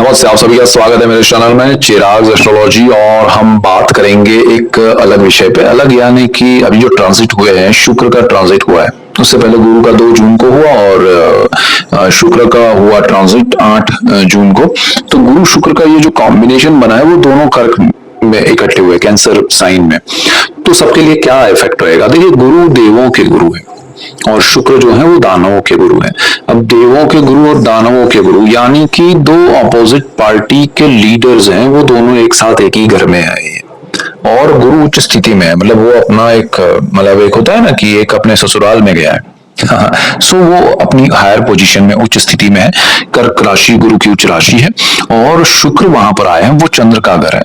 नमस्ते, आप सभी का स्वागत है मेरे चैनल में चिराग एस्ट्रोलॉजी। और हम बात करेंगे एक अलग विषय पे। अलग यानी कि अभी जो ट्रांजिट हुए हैं, शुक्र का ट्रांजिट हुआ है। उससे पहले गुरु का 2 जून को हुआ और शुक्र का हुआ ट्रांजिट 8 जून को। तो गुरु शुक्र का ये जो कॉम्बिनेशन बना है वो दोनों कर्क में इकट्ठे हुए, कैंसर साइन में। तो सबके लिए क्या इफेक्ट रहेगा? देखिए, गुरु देवों के गुरु है और शुक्र जो है वो दानवों के गुरु है। अब देवों के गुरु और दानवों के गुरु यानी कि दो ऑपोजिट पार्टी के लीडर्स हैं, वो दोनों एक साथ एक ही घर में आए हैं और गुरु उच्च स्थिति में है। मतलब वो अपना एक होता है ना कि एक अपने ससुराल में गया है। सो वो अपनी हायर पोजीशन में उच्च स्थिति में है। कर्क राशि गुरु की उच्च राशि है और शुक्र वहां पर आए हैं, वो चंद्र का घर है।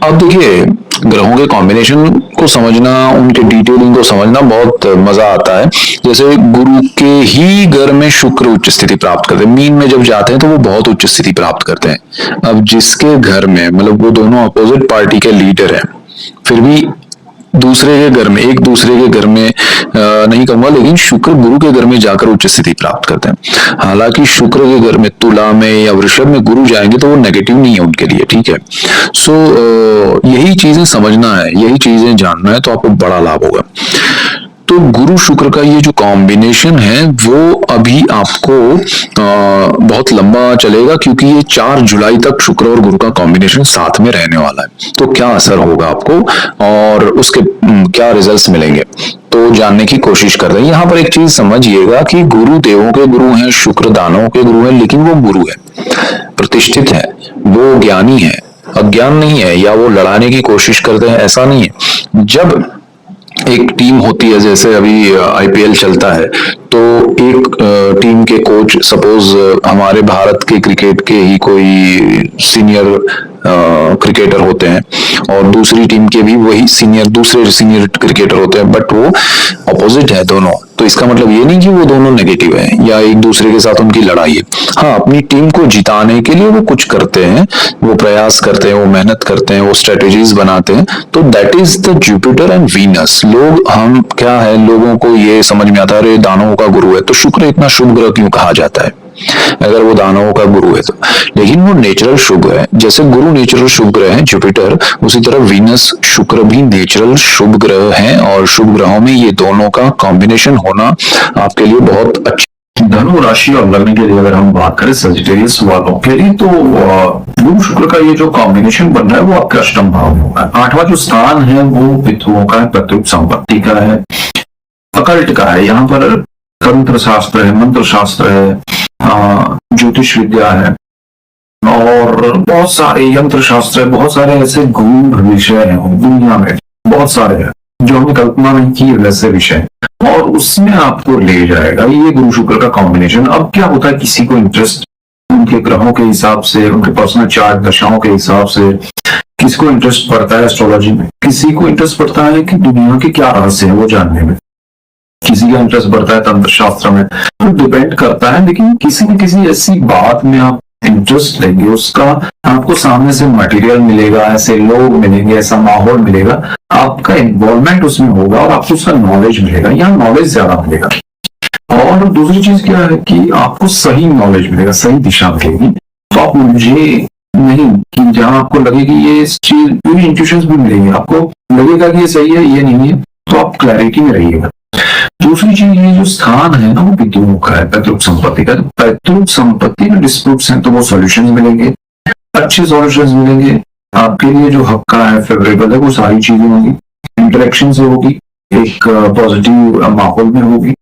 अब देखिए, ग्रहों के कॉम्बिनेशन को समझना, उनके डिटेलिंग को समझना बहुत मजा आता है। जैसे गुरु के ही घर में शुक्र उच्च स्थिति प्राप्त करते हैं, मीन में जब जाते हैं तो वो बहुत उच्च स्थिति प्राप्त करते हैं। अब जिसके घर में, मतलब वो दोनों अपोजिट पार्टी के लीडर हैं, फिर भी दूसरे के घर में, एक दूसरे के घर में नहीं कहूंगा, लेकिन शुक्र गुरु के घर में जाकर उच्च स्थिति प्राप्त करते हैं। हालांकि शुक्र के घर में तुला में या वृषभ में गुरु जाएंगे तो वो नेगेटिव नहीं है उनके लिए, ठीक है। सो यही चीजें समझना है, यही चीजें जानना है, तो आपको बड़ा लाभ होगा। तो गुरु शुक्र का ये जो कॉम्बिनेशन है वो अभी आपको बहुत लंबा चलेगा, क्योंकि ये 4 जुलाई तक शुक्र और गुरु का कॉम्बिनेशन साथ में रहने वाला है। तो क्या असर होगा आपको और उसके क्या रिजल्ट्स मिलेंगे, तो जानने की कोशिश कर रहे हैं। यहाँ पर एक चीज समझिएगा कि गुरु देवों के गुरु हैं, शुक्र दानवों के गुरु हैं, लेकिन वो गुरु है, प्रतिष्ठित है, वो ज्ञानी है, अज्ञान नहीं है, या वो लड़ाने की कोशिश करते हैं, ऐसा नहीं है। जब एक टीम होती है, जैसे अभी आईपीएल चलता है, तो एक टीम के कोच, सपोज हमारे भारत के क्रिकेट के ही कोई सीनियर क्रिकेटर होते हैं और दूसरी टीम के भी वही दूसरे सीनियर क्रिकेटर होते हैं, बट वो अपोजिट है दोनों। तो इसका मतलब ये नहीं कि वो दोनों नेगेटिव है या एक दूसरे के साथ उनकी लड़ाई है। हाँ, अपनी टीम को जिताने के लिए वो कुछ करते हैं, वो प्रयास करते हैं, वो मेहनत करते हैं, वो स्ट्रेटेजीज बनाते हैं। तो that is the Jupiter and Venus. हम क्या है, लोगों को ये समझ में आता है अरे दानवों का गुरु है तो शुक्र इतना शुभ ग्रह क्यों कहा जाता है, अगर वो दानवों का गुरु है तो। लेकिन वो नेचुरल शुभ है। जैसे गुरु नेचुरल शुभ ग्रह है जुपिटर, उसी तरह वीनस शुक्र भी नेचुरल शुभ ग्रह है। और शुभ ग्रहों में ये दोनों का कॉम्बिनेशन होना आपके लिए बहुत अच्छा। धनु राशि और लग्न के लिए अगर हम बात करें सजिटेरियस वालों के लिए, तो गुरु शुक्र का ये जो कॉम्बिनेशन बन रहा है वो आपके अष्टम भाव में होगा। 8वां जो स्थान है वो पितृओं का है, पैतृक संपत्ति का है, अकल्ट का है। यहाँ पर तंत्र शास्त्र है, मंत्र शास्त्र है, ज्योतिष विद्या है और बहुत सारे यंत्र शास्त्र है। बहुत सारे ऐसे गूढ़ विषय हैं दुनिया में, बहुत सारे हैं जो हमने कल्पना नहीं की वैसे विषय, और उसमें आपको ले जाएगा ये गुरु शुक्र का कॉम्बिनेशन। अब क्या होता है, किसी को इंटरेस्ट उनके ग्रहों के हिसाब से, उनके पर्सनल चार्ट दशाओं के हिसाब से, किसी को इंटरेस्ट पड़ता है एस्ट्रोलॉजी में, किसी को इंटरेस्ट पड़ता है कि दुनिया के क्या रहस्य है वो जानने में, किसी का इंटरेस्ट बढ़ता है तंत्र शास्त्र में, तो डिपेंड करता है। लेकिन किसी न किसी ऐसी बात में आप इंटरेस्ट लेंगे, उसका आपको सामने से मटेरियल मिलेगा, ऐसे लोग मिलेंगे, ऐसा माहौल मिलेगा, आपका इन्वॉल्वमेंट उसमें होगा और आपको उसका नॉलेज मिलेगा, यहाँ नॉलेज ज्यादा मिलेगा। और दूसरी चीज क्या है कि आपको सही नॉलेज मिलेगा, सही दिशा मिलेगी। तो आप मुझे नहीं कि जहां आपको लगे कि ये चीज, पूरी इंट्यूशंस भी मिलेंगे, आपको लगेगा कि ये सही है, ये नहीं है, तो आप क्लैरिटी में रहिएगा। दूसरी चीज, ये जो स्थान है ना वो पितृओं का है, पैतृक संपत्ति का। पैतृक संपत्ति में डिस्प्यूट्स हैं तो वो सॉल्यूशंस मिलेंगे, अच्छे सॉल्यूशंस मिलेंगे। आपके लिए जो हक का है, फेवरेबल है, वो सारी चीजें होंगी, इंटरेक्शन से होगी, एक पॉजिटिव माहौल में होगी।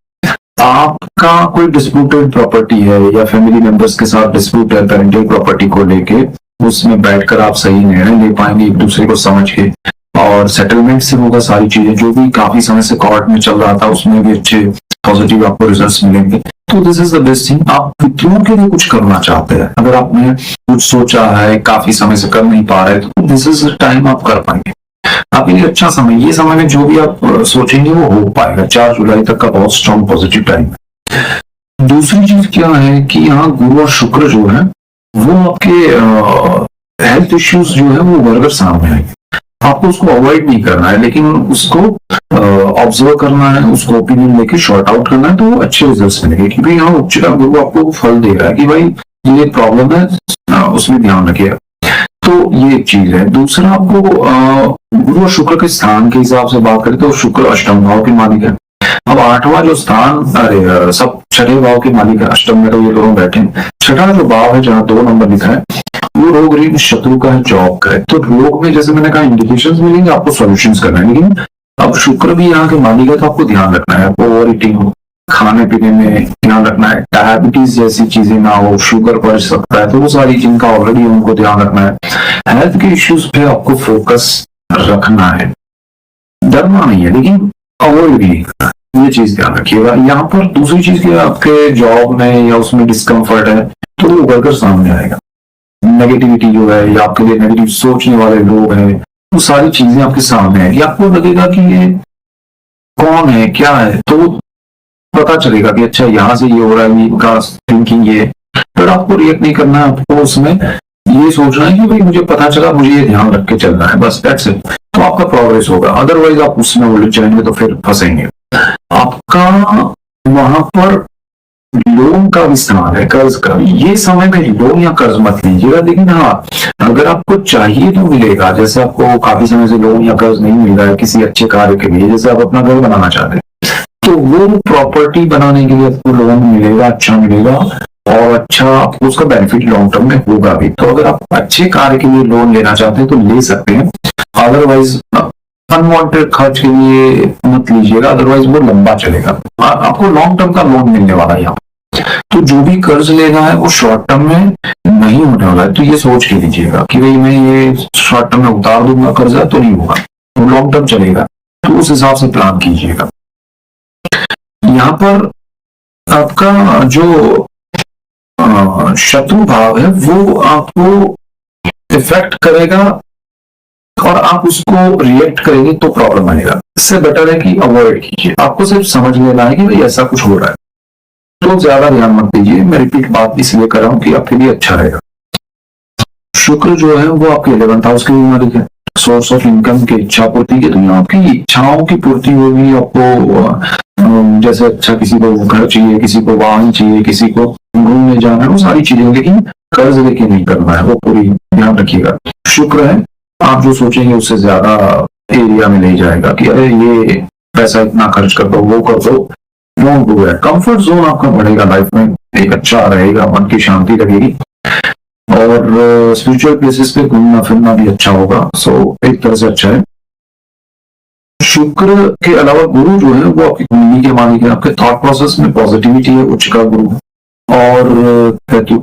आपका कोई डिस्प्यूटेड प्रॉपर्टी है या फैमिली मेंबर्स के साथ डिस्प्यूट है पेरेंटल प्रॉपर्टी को लेके, उसमें बैठकर आप सही निर्णय ले पाएंगे एक दूसरे को समझ के, और सेटलमेंट से होगा सारी चीजें। जो भी काफी समय से कोर्ट में चल रहा था उसमें भी अच्छे पॉजिटिव आपको रिजल्ट्स मिलेंगे। तो this is the best thing. आप पितरों के लिए कुछ करना चाहते हैं, अगर आपने कुछ सोचा है, काफी समय से कर नहीं पा रहे, तो दिस इज द टाइम आप कर पाएंगे। आपके लिए अच्छा समय, ये समय में जो भी आप सोचेंगे वो हो पाएगा। 4 जुलाई तक का बहुत स्ट्रॉन्ग पॉजिटिव टाइम है। दूसरी चीज क्या है कि यहाँ गुरु और शुक्र जो है वो आपके हेल्थ इश्यूज जो है वो बरगर सामने आएंगे। आपको उसको अवॉइड नहीं करना है, लेकिन उसको ऑब्जर्व करना है, उसको ओपिनियन लेके शॉर्ट आउट करना है, तो वो अच्छे रिजल्ट्स मिलेंगे। क्योंकि यहाँ उच्च का गुरु आपको फल दे रहा है कि भाई ये प्रॉब्लम है, उसमें ध्यान रखिएगा। तो ये एक चीज है। दूसरा, आपको गुरु और शुक्र के स्थान के हिसाब से बात करें तो शुक्र अष्टम भाव के मालिक है। अब आठवां जो स्थान, सब छठे भाव के मालिक है। अष्टम में तो ये दोनों बैठे हैं। छठा जो भाव है जहाँ 2 नंबर लिखा है वो रोग ऋण शत्रु का है, जॉब का है। तो रोग में जैसे मैंने कहा इंडिकेशंस मिलेंगे, आपको सॉल्यूशंस करना है। लेकिन अब शुक्र भी यहाँ के मालिक है तो आपको ध्यान रखना है। आपको ओवर ईटिंग, खाने पीने में ध्यान रखना है। डायबिटीज जैसी चीजें ना हो, शुगर बढ़ सकता है, तो वो सारी जिनका ऑलरेडी उनको ध्यान रखना है। हेल्थ के इश्यूज पे आपको फोकस रखना है, डरना नहीं है, लेकिन अवॉइड भी नहीं करना, ये चीज ध्यान रखिएगा। यहाँ पर दूसरी चीज क्या, आपके जॉब में या उसमें डिस्कम्फर्ट है तो वो उभर कर सामने आएगा। नेगेटिविटी जो है या आपके लिए नेगेटिव सोचने वाले लोग हैं, वो सारी चीजें आपके सामने आएगी। आपको लगेगा कि ये कौन है, क्या है, तो पता चलेगा कि अच्छा यहाँ से ये हो रहा है, ये इनका थिंकिंग ये। पर आपको रिएक्ट नहीं करना है, आपको उसमें ये सोचना है कि भाई मुझे पता चला, मुझे ये ध्यान रख के चलना है, बस दैट्स इट। तो आपका प्रोग्रेस होगा। अदरवाइज आप उसमें उलझ जाएंगे तो फिर फंसेंगे। आपका वहां पर लोन का भी स्थान है, कर्ज का। ये समय में लोन या कर्ज मत लीजिएगा, लेकिन हाँ अगर आपको चाहिए तो मिलेगा। जैसे आपको काफी समय से लोन या कर्ज नहीं मिल रहा है किसी अच्छे कार्य के लिए, जैसे आप अपना घर बनाना चाहते हैं, तो वो प्रॉपर्टी बनाने के लिए आपको लोन मिलेगा, अच्छा मिलेगा, और अच्छा आपको उसका बेनिफिट लॉन्ग टर्म में होगा भी। तो अगर आप अच्छे कार्य के लिए लोन लेना चाहते हैं तो ले सकते हैं। अदरवाइज अनवांटेड खर्च के लिए मत लीजिएगा, अदरवाइज वो लंबा चलेगा। आपको लॉन्ग टर्म का लोन मिलने वाला है यहाँ। तो जो भी कर्ज लेना है वो शॉर्ट टर्म में नहीं होने वाला है। तो ये सोच के लीजिएगा कि भाई मैं ये शॉर्ट टर्म में उतार दूंगा कर्जा तो नहीं होगा, तो लॉन्ग टर्म चलेगा। तो उस हिसाब से प्लान कीजिएगा। यहाँ पर आपका जो शत्रु भाव है वो आपको इफेक्ट करेगा और आप उसको रिएक्ट करेंगे तो प्रॉब्लम आएगा। इससे बेटर है कि अवॉइड कीजिए। आपको सिर्फ समझ लेना है कि भाई ऐसा कुछ हो रहा है, तो ज्यादा ध्यान मत दीजिए। मैं रिपीट बात इसलिए कर रहा हूं कि आपके लिए अच्छा रहेगा। शुक्र जो है वो आपके 11th हाउस के मालिक है, सोर्स ऑफ इनकम की इच्छा पूर्ति के। तो आपकी इच्छाओं की पूर्ति होगी। आपको जैसे अच्छा किसी को घर चाहिए, किसी को वाहन चाहिए, किसी को घूमने जाना है, वो सारी चीजें, लेकिन कर्ज लेके नहीं करना है, वो पूरी ध्यान रखिएगा। शुक्र है, आप जो सोचेंगे उससे ज्यादा एरिया में नहीं जाएगा कि अरे ये पैसा इतना खर्च कर दो, वो कर दो। Don't do that. Comfort zone आपका बढ़ेगा, लाइफ में एक अच्छा रहेगा, मन की शांति लगेगी, और स्पिरिचुअल प्लेसेस पे घूमना फिरना भी अच्छा होगा। सो एक तरह से अच्छा है। शुक्र के अलावा गुरु जो है वो आपकी कुंडली के मालिक है। आपके थॉट प्रोसेस में पॉजिटिविटी है, उच्च का गुरु, और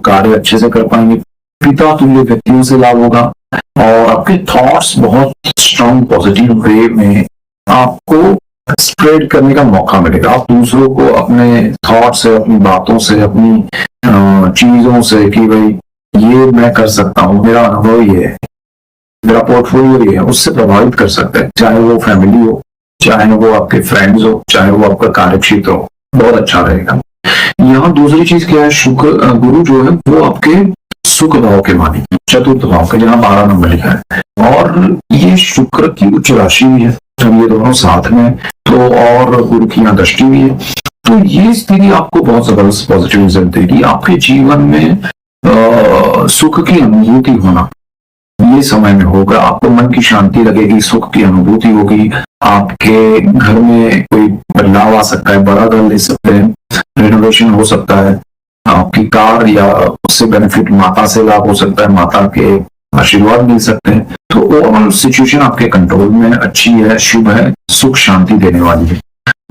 कार्य अच्छे से कर पाएंगे। पिता तुल्य व्यक्तियों से लाभ होगा, और आपके थॉट्स बहुत स्ट्रॉन्ग पॉजिटिव वे में आपको स्प्रेड करने का मौका मिलेगा। आप दूसरों को अपने थॉट से, अपनी बातों से, अपनी चीजों से कि भाई ये मैं कर सकता हूँ, मेरा अनुभव ये है, मेरा पोर्टफोलियो ये है, उससे प्रभावित कर सकते हैं। चाहे वो फैमिली हो, चाहे वो आपके फ्रेंड्स हो, चाहे वो आपका कार्यक्षेत्र हो, बहुत अच्छा रहेगा। यहाँ दूसरी चीज क्या है, शुक्र गुरु जो है वो आपके सुख भाव के मालिक, चतुर्थ भाव के, जहाँ 12 नंबर लिखा है, और ये शुक्र की उच्च राशि भी है। जब ये दोनों साथ में, तो और गुरु की यहाँ दृष्टि भी है, तो ये स्थिति आपको बहुत जबरदस्त पॉजिटिव रिजल्ट देगी। आपके जीवन में सुख की अनुभूति होना ये समय में होगा। आपको मन की शांति लगेगी, सुख की अनुभूति होगी। आपके घर में कोई बदलाव आ सकता है, बड़ा घर ले सकते हैं, रिनोवेशन हो सकता है, आपकी कार या उससे बेनिफिट, माता से लाभ हो सकता है, माता के आशीर्वाद मिल सकते हैं। तो ओवरऑल सिचुएशन आपके कंट्रोल में अच्छी है, शुभ है, सुख शांति देने वाली है।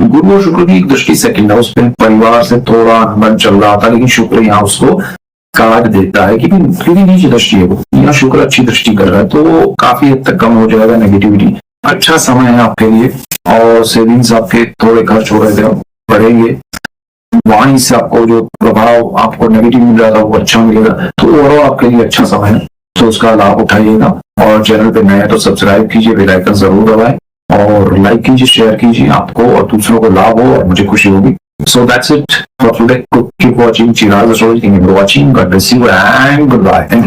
गुरु और शुक्र की एक दृष्टि सेकंड हाउस पे, परिवार से थोड़ा अनबन चल रहा था, लेकिन शुक्र यहाँ उसको काट देता है कि नीच दृष्टि है वो, यहाँ शुक्र अच्छी दृष्टि कर रहा है, तो वो काफी हद तक कम हो जाएगा नेगेटिविटी। अच्छा समय है आपके लिए, और सेविंग्स आपके थोड़े खर्च हो रहे थे बढ़ेंगे। वाणी से आपको जो प्रभाव आपको नेगेटिव मिल रहा था वो अच्छा मिलेगा। तो ओवरऑल आपके लिए अच्छा समय है, तो उसका लाभ उठाइएगा। और चैनल पे नए तो सब्सक्राइब कीजिए, बेल आइकन जरूर दबाएं, और लाइक कीजिए, शेयर कीजिए, आपको और दूसरों को लाभ हो और मुझे खुशी होगी। So that's it for today. Keep watching Chirag Astrology. Thank you for watching. God bless you and goodbye. Thank you.